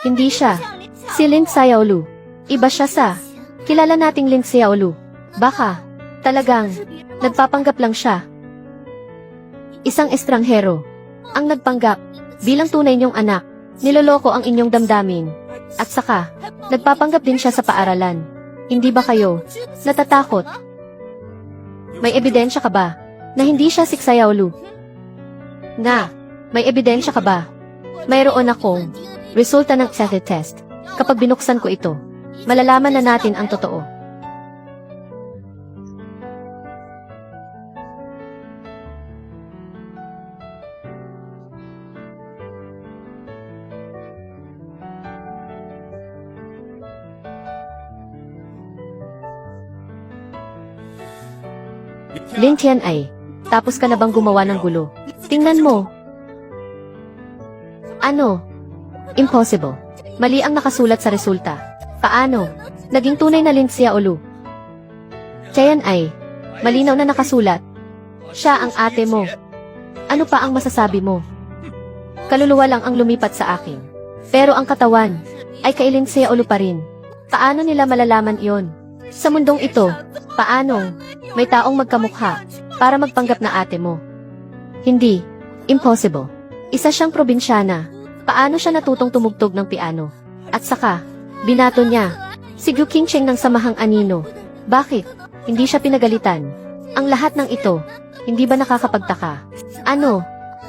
Hindi siya. Si Lin Xiaolu. Iba siya sa kilala nating Lin Xiaolu. Baka talagang nagpapanggap lang siya. Isang estranghero ang nagpanggap bilang tunay niyong anak. Niloloko ang inyong damdamin. At saka, nagpapanggap din siya sa paaralan. Hindi ba kayo natatakot? May ebidensya ka ba na hindi siya si Xiaolu? May ebidensya ka ba? Mayroon akong resulta ng psyche test. Kapag binuksan ko ito, malalaman na natin ang totoo. Lin Tianai, tapos ka na bang gumawa ng gulo? Tingnan mo. Ano? Impossible. Mali ang nakasulat sa resulta. Paano? Naging tunay na Lin Xiaolu. Tianai, malinaw na nakasulat. Siya ang ate mo. Ano pa ang masasabi mo? Kaluluwa lang ang lumipat sa akin. Pero ang katawan ay kay Lin Xiaolu pa rin. Paano nila malalaman iyon? Sa mundong ito, paanong may taong magkamukha para magpanggap na ate mo? Hindi. Impossible. Isa siyang probinsyana. Paano siya natutong tumugtog ng piano? At saka, binato niya si Gu Qingcheng ng samahang anino. Bakit? Hindi siya pinagalitan. Ang lahat ng ito, hindi ba nakakapagtaka? Ano?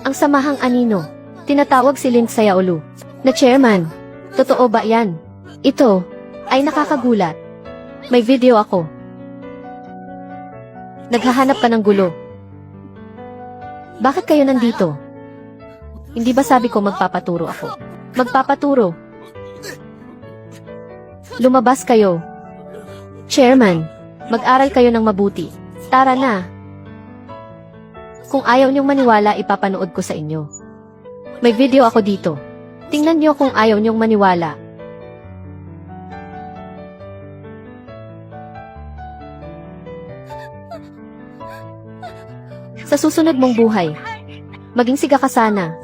Ang samahang anino. Tinatawag si Lin Xiaolu na chairman. Totoo ba yan? Ito ay nakakagulat. May video ako. Naghahanap ka ng gulo. Bakit kayo nandito? Hindi ba sabi ko magpapaturo ako? Magpapaturo. Lumabas kayo. Chairman, mag-aral kayo ng mabuti. Tara na. Kung ayaw niyong maniwala, ipapanood ko sa inyo. May video ako dito. Tingnan niyo kung ayaw niyong maniwala. Sa susunod mong buhay, maging siga ka sana.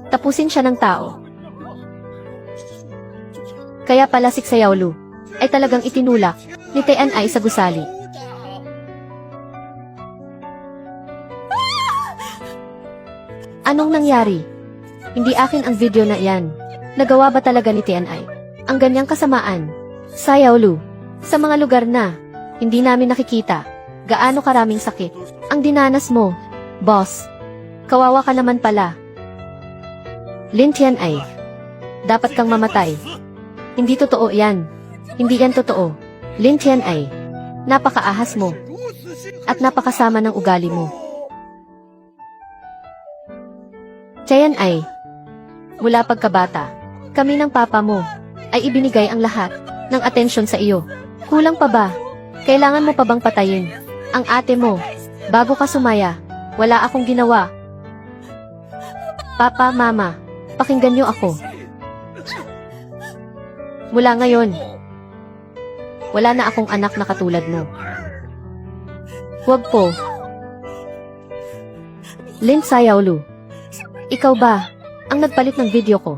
Tapusin siya ng tao. Kaya pala si Xiaolu ay talagang itinulak ni Tianai sa gusali. Anong nangyari? Hindi akin ang video na iyan. Nagawa ba talaga ni Tianai ang ganyang kasamaan? Xiaolu, sa mga lugar na hindi namin nakikita, gaano karaming sakit ang dinanas mo, boss. Kawawa ka naman pala. Lin Tianai, dapat kang mamatay. Hindi totoo yan. Hindi yan totoo. Lin Tianai, napakaahas mo. At napakasama ng ugali mo. Tianai, mula pagkabata, kami ng papa mo ay ibinigay ang lahat ng atensyon sa iyo. Kulang pa ba? Kailangan mo pa bang patayin ang ate mo bago ka sumaya? Wala akong ginawa. Papa, mama, pakinggan niyo ako. Mula ngayon, wala na akong anak na katulad mo. Huwag po. Lin Xiaolu, ikaw ba ang nagpalit ng video ko?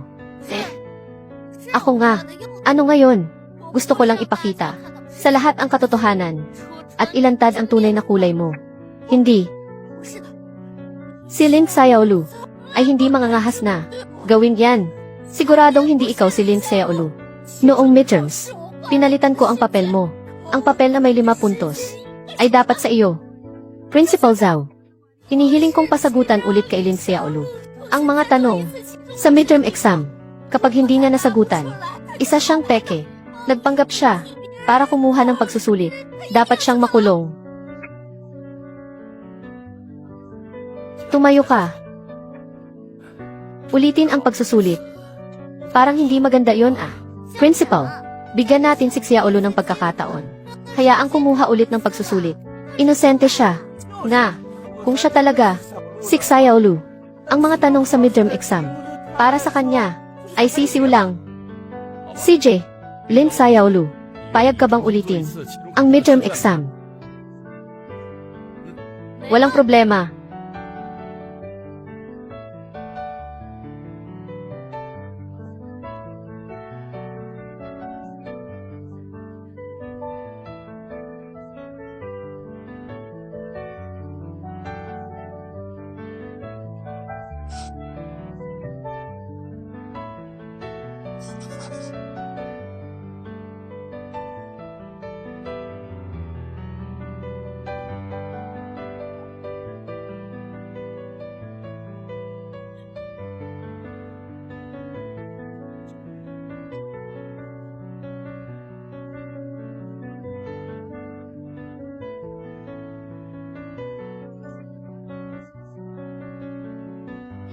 Ako nga. Ano ngayon? Gusto ko lang ipakita sa lahat ang katotohanan at ilantad ang tunay na kulay mo. Hindi. Si Lin Xiaolu ay hindi mangangahas na gawin yan. Siguradong hindi ikaw si Lin Xiaolu. Noong midterms, pinalitan ko ang papel mo. Ang papel na may 5 puntos ay dapat sa iyo. Principal Zhao, hinihiling kong pasagutan ulit kay Lin Xiaolu ang mga tanong sa midterm exam. Kapag hindi niya nasagutan, isa siyang peke. Nagpanggap siya para kumuha ng pagsusulit. Dapat siyang makulong. Tumayo ka. Ulitin ang pagsusulit. Parang hindi maganda yon ah. Principal, bigyan natin si Xiaolu ng pagkakataon. Hayaang kumuha ulit ng pagsusulit. Inosente siya. Kung siya talaga, si Xiaolu, ang mga tanong sa midterm exam, para sa kanya, ay sisiw lang. CJ, Lin Xiaolu, payag ka bang ulitin ang midterm exam? Walang problema.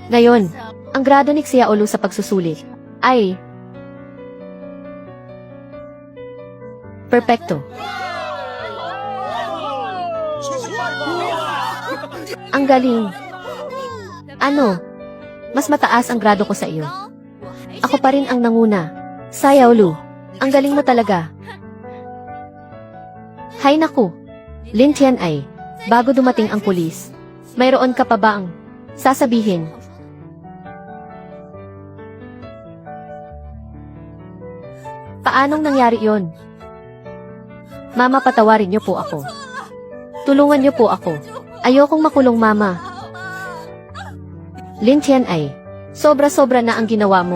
Ngayon, ang grado ni Xiaolu sa pagsusulit ay perpekto. Ang galing. Ano? Mas mataas ang grado ko sa iyo. Ako pa rin ang nanguna. Xiaolu, ang galing mo talaga. Hay naku. Lin Tianai, bago dumating ang pulis, mayroon ka pa ba ang sasabihin? Paanong nangyari yon? Mama, patawarin niyo po ako. Tulungan niyo po ako. Ayokong makulong, Mama. Lin Tianai, sobra-sobra na ang ginawa mo.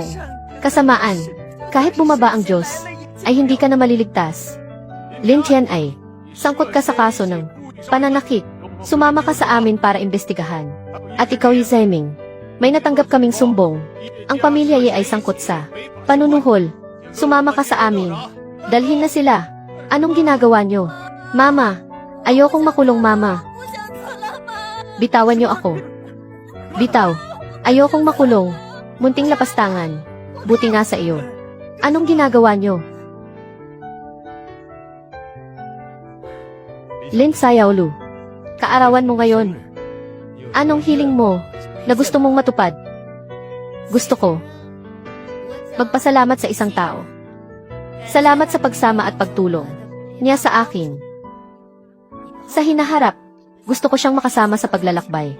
Kasamaan, kahit bumaba ang Diyos, ay hindi ka na maliligtas. Lin Tianai, sangkot ka sa kaso ng pananakit. Sumama ka sa amin para imbestigahan. At ikaw, Yi Zeming, may natanggap kaming sumbong. Ang pamilya Yi ay sangkot sa panunuhol. Sumama ka sa amin. Dalhin na sila. Anong ginagawa nyo? Mama, ayokong makulong, Mama. Bitawan nyo ako. Bitaw, ayokong makulong. Munting lapastangan. Buti nga sa iyo. Anong ginagawa nyo? Lin Xiaolu, kaarawan mo ngayon. Anong hiling mo na gusto mong matupad? Gusto ko magpasalamat sa isang tao. Salamat sa pagsama at pagtulong niya sa akin. Sa hinaharap, gusto ko siyang makasama sa paglalakbay.